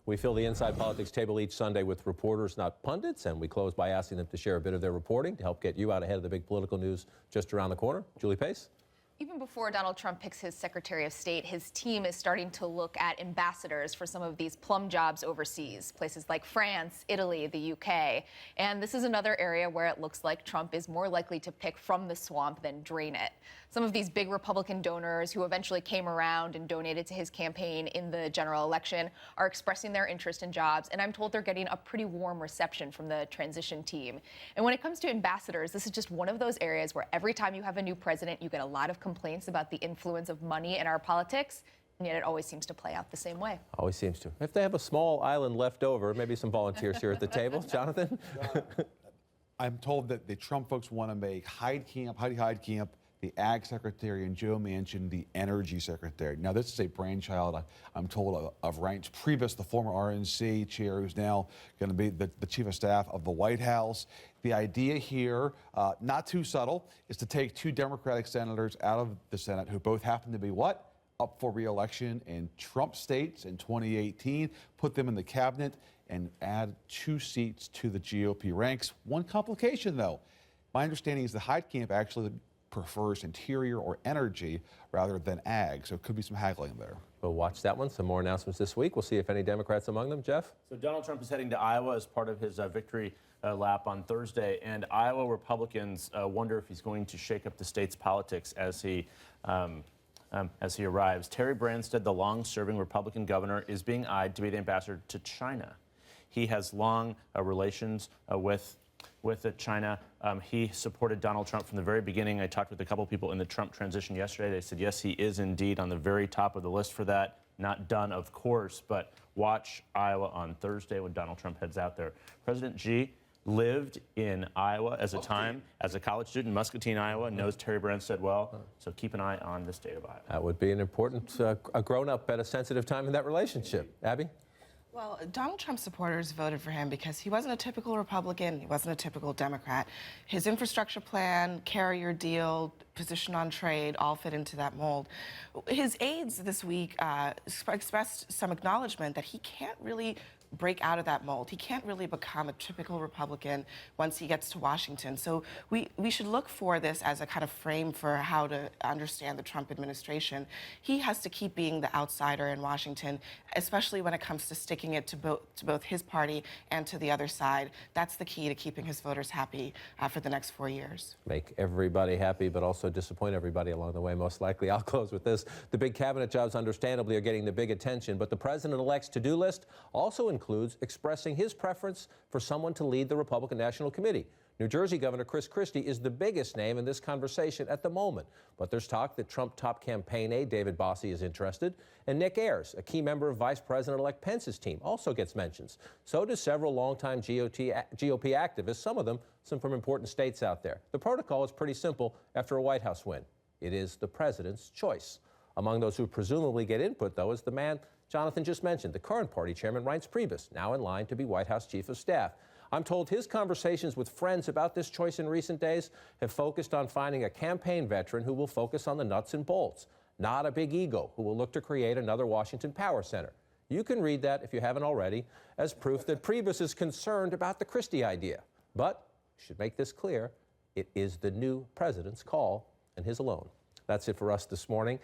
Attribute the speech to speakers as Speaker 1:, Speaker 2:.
Speaker 1: We fill the Inside Politics table each Sunday with reporters, not pundits, and we close by asking them to share a bit of their reporting to help get you out ahead of the big political news just around the corner. Julie Pace?
Speaker 2: Even before Donald Trump picks his Secretary of State, his team is starting to look at ambassadors for some of these plum jobs overseas, places like France, Italy, the UK. And this is another area where it looks like Trump is more likely to pick from the swamp than drain it. Some of these big Republican donors who eventually came around and donated to his campaign in the general election are expressing their interest in jobs, and I'm told they're getting a pretty warm reception from the transition team. And when it comes to ambassadors, this is just one of those areas where every time you have a new president, you get a lot of complaints about the influence of money in our politics, and yet it always seems to play out the same way.
Speaker 1: Always seems to. If they have a small island left over, maybe some volunteers here at the table. Jonathan?
Speaker 3: I'm told that the Trump folks want to make Heidi Heitkamp the Ag Secretary and Joe Manchin the Energy Secretary. Now, this is a brainchild, I'm told, of Reince Priebus, the former RNC chair, who's now going to be the chief of staff of the White House. The idea here, not too subtle, is to take two Democratic senators out of the Senate who both happen to be what? Up for re-election in Trump states in 2018, put them in the cabinet, and add 2 seats to the GOP ranks. One complication, though. My understanding is the Heitkamp actually prefers interior or energy rather than ag, so it could be some haggling there.
Speaker 1: We'll watch that one. Some more announcements this week. We'll see if any Democrats among them. Jeff?
Speaker 4: So Donald Trump is heading to Iowa as part of his victory lap on Thursday, and Iowa Republicans wonder if he's going to shake up the state's politics as he arrives. Terry Branstad, the long-serving Republican governor, is being eyed to be the ambassador to China. He has long relations with China. He supported Donald Trump from the very beginning. I talked with a couple people in the Trump transition yesterday. They said, yes, he is indeed on the very top of the list for that. Not done, of course, but watch Iowa on Thursday when Donald Trump heads out there. President Xi lived in Iowa as a college student in Muscatine, Iowa, knows Terry Branstad well, so keep an eye on the state of Iowa.
Speaker 1: That would be an important, a grown-up at a sensitive time in that relationship. Abby?
Speaker 5: Well, Donald Trump supporters voted for him because he wasn't a typical Republican, he wasn't a typical Democrat. His infrastructure plan, carrier deal, position on trade, all fit into that mold. His aides this week expressed some acknowledgement that he can't really break out of that mold. He can't really become a typical Republican once he gets to Washington. So we should look for this as a kind of frame for how to understand the Trump administration. He has to keep being the outsider in Washington, especially when it comes to sticking it to both his party and to the other side. That's the key to keeping his voters happy for the next 4 years.
Speaker 1: Make everybody happy, but also disappoint everybody along the way, most likely. I'll close with this. The big cabinet jobs, understandably, are getting the big attention, but the president-elect's to-do list also includes expressing his preference for someone to lead the Republican National Committee. New Jersey Governor Chris Christie is the biggest name in this conversation at the moment, but there's talk that Trump top campaign aide David Bossie is interested, and Nick Ayers, a key member of Vice President-elect Pence's team, also gets mentions. So do several longtime GOP activists, some of them from important states out there. The protocol is pretty simple after a White House win. It is the president's choice. Among those who presumably get input, though, is the man Jonathan just mentioned, the current party chairman, Reince Priebus, now in line to be White House chief of staff. I'm told his conversations with friends about this choice in recent days have focused on finding a campaign veteran who will focus on the nuts and bolts, not a big ego who will look to create another Washington power center. You can read that, if you haven't already, as proof that Priebus is concerned about the Christie idea. But we should make this clear, it is the new president's call and his alone. That's it for us this morning.